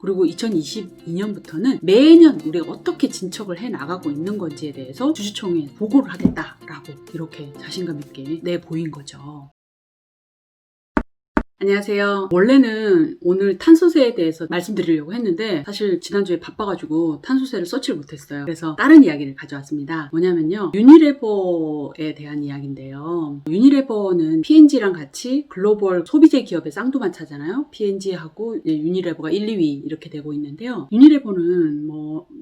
그리고 2022년부터는 매년 우리가 어떻게 진척을 해 나가고 있는 건지에 대해서 주주총회에 보고를 하겠다라고 이렇게 자신감 있게 내보인 거죠. 안녕하세요. 원래는 오늘 탄소세에 대해서 말씀드리려고 했는데 사실 지난주에 바빠가지고 탄소세를 서치를 못했어요. 그래서 다른 이야기를 가져왔습니다. 뭐냐면요, 유니레버에 대한 이야기인데요. 유니레버는 P&G랑 같이 글로벌 소비재 기업의 쌍두마차잖아요. P&G하고 유니레버가 1, 2위 이렇게 되고 있는데요. 유니레버는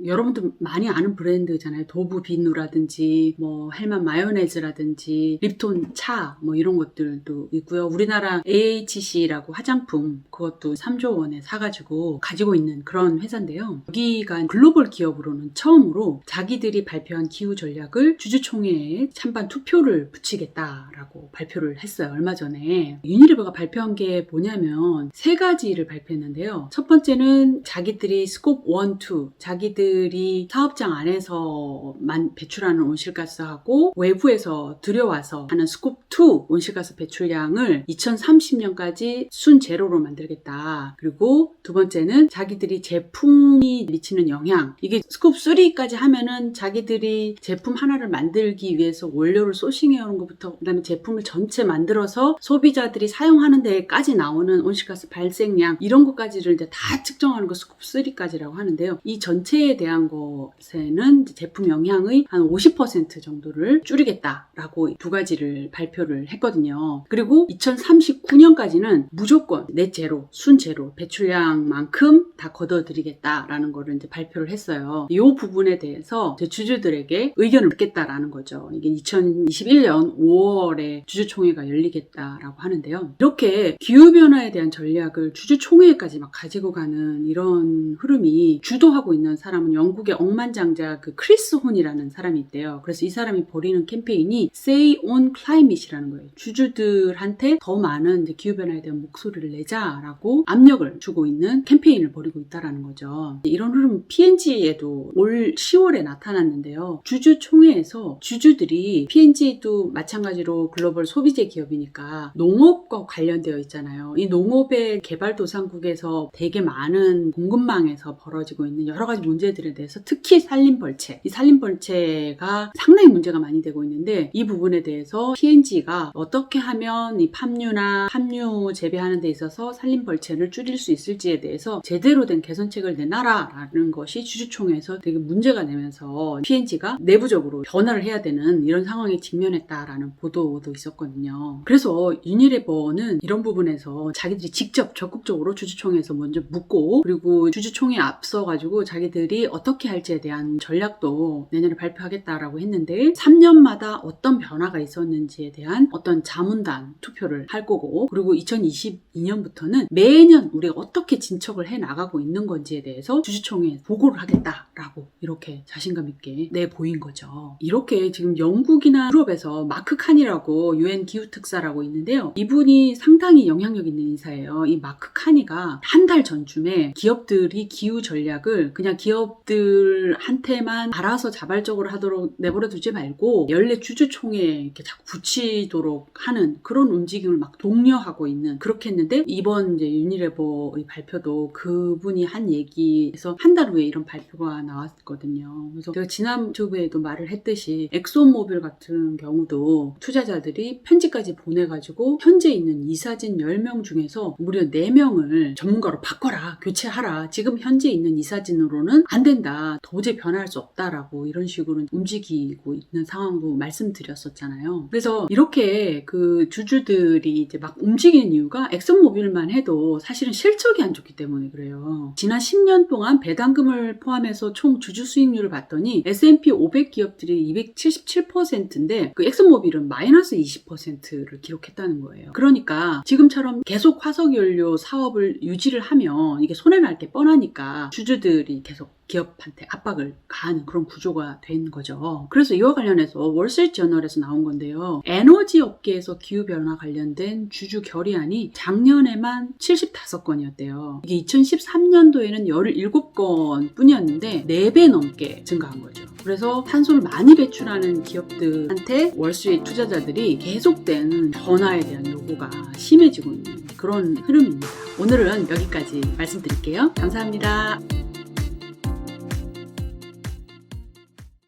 여러분들 많이 아는 브랜드잖아요. 도브 비누라든지 헬만 마요네즈라든지 립톤 차 이런 것들도 있고요. 우리나라 AHC라고 화장품, 그것도 3조 원에 사가지고 가지고 있는 그런 회사인데요. 여기가 글로벌 기업으로는 처음으로 자기들이 발표한 기후 전략을 주주총회에 찬반 투표를 붙이겠다라고 발표를 했어요. 얼마 전에. 유니레버가 발표한 게 뭐냐면 3가지를 발표했는데요. 첫 번째는 자기들이 스콥 1, 2, 자기들이 사업장 안에서만 배출하는 온실가스하고 외부에서 들여와서 하는 스콥 2 온실가스 배출량을 2030년까지 순제로로 만들겠다. 그리고 두 번째는 자기들이 제품이 미치는 영향, 이게 스콥 3까지 하면은 자기들이 제품 하나를 만들기 위해서 원료를 소싱해오는 것부터 그다음에 제품을 전체 만들어서 소비자들이 사용하는 데까지 나오는 온실가스 발생량, 이런 것까지를 이제 다 측정하는 거 스콥 3까지라고 하는데요. 이 전체에 대한 것에는 제품 영향의 한 50% 정도를 줄이겠다라고 2가지를 발표를 했거든요. 그리고 2039년까지는 무조건 넷제로, 순제로 배출량만큼 다 걷어들이겠다라는 거를 이제 발표를 했어요. 이 부분에 대해서 주주들에게 의견을 묻겠다라는 거죠. 이게 2021년 5월에 주주총회가 열리겠다라고 하는데요. 이렇게 기후변화에 대한 전략을 주주총회까지 막 가지고 가는 이런 흐름이 주도하고 있는 사람은 영국의 억만장자 크리스 혼이라는 사람이 있대요. 그래서 이 사람이 벌이는 캠페인이 Say on Climate이라는 거예요. 주주들한테 더 많은 기후변화에 대한 목소리를 내자라고 압력을 주고 있는 캠페인을 벌이고 있다는 거죠. 이런 흐름은 P&G에도 올 10월에 나타났는데요. 주주총회에서 주주들이, P&G도 마찬가지로 글로벌 소비재 기업이니까 농업과 관련되어 있잖아요. 이 농업의 개발도상국에서 되게 많은 공급망에서 벌어지고 있는 여러 가지 문제들에 대해서, 특히 산림벌채, 이 산림벌채가 상당히 문제가 많이 되고 있는데, 이 부분에 대해서 P&G가 어떻게 하면 이 팜유나 함유 재배하는 데 있어서 산림벌채를 줄일 수 있을지에 대해서 제대로 된 개선책을 내놔라라는 것이 주주총회에서 되게 문제가 되면서 P&G가 내부적으로 변화를 해야 되는 이런 상황에 직면했다라는 보도도 있었거든요. 그래서 유니레버는 이런 부분에서 자기들이 직접 적극적으로 주주총회에서 먼저 묻고, 그리고 주주총회에 앞서가지고 자기들이 어떻게 할지에 대한 전략도 내년에 발표하겠다라고 했는데, 3년마다 어떤 변화가 있었는지에 대한 어떤 자문단 투표를 할 거고, 그리고 2022년부터는 매년 우리가 어떻게 진척을 해 나가고 있는 건지에 대해서 주주총회에 보고를 하겠다라고 이렇게 자신감 있게 내보인 거죠. 이렇게 지금 영국이나 유럽에서 마크 칸이라고 UN 기후특사라고 있는데요. 이분이 상당히 영향력 있는 인사예요. 이 마크 칸이가 한 달 전쯤에 기업들이 기후 전략을 그냥 기업들한테만 알아서 자발적으로 하도록 내버려 두지 말고 연례 주주총회에 이렇게 자꾸 붙이도록 하는 그런 움직임을 막 독려하고 있는, 그렇게 했는데 이번 이제 유니레버의 발표도 그분이 한 얘기에서 한 달 후에 이런 발표가 나왔거든요. 그래서 제가 지난 유튜브에도 말을 했듯이 엑소모빌 같은 경우도 투자자들이 편지까지 보내가지고 현재 있는 이사진 10명 중에서 무려 4명을 전문가로 바꿔라, 교체하라, 지금 현재 있는 이사진으로는 안 된다, 도저히 변화할 수 없다라고 이런 식으로 움직이고 있는 상황도 말씀드렸었잖아요. 그래서 이렇게 그 주주들이 이제 막 움직이는 이유가 엑슨모빌만 해도 사실은 실적이 안 좋기 때문에 그래요. 지난 10년 동안 배당금을 포함해서 총 주주 수익률을 봤더니 S&P 500 기업들이 277%인데 그 엑슨모빌은 마이너스 20%를 기록했다는 거예요. 그러니까 지금처럼 계속 화석연료 사업을 유지를 하면 이게 손해날 게 뻔하니까 주주들이 계속 기업한테 압박을 가하는 그런 구조가 된 거죠. 그래서 이와 관련해서 월스트리트저널에서 나온 건데요. 에너지 업계에서 기후변화 관련된 주주 결의안이 작년에만 75건이었대요. 이게 2013년도에는 17건 뿐이었는데 4배 넘게 증가한 거죠. 그래서 탄소를 많이 배출하는 기업들한테 월수의 투자자들이 계속된 변화에 대한 요구가 심해지고 있는 그런 흐름입니다. 오늘은 여기까지 말씀드릴게요. 감사합니다.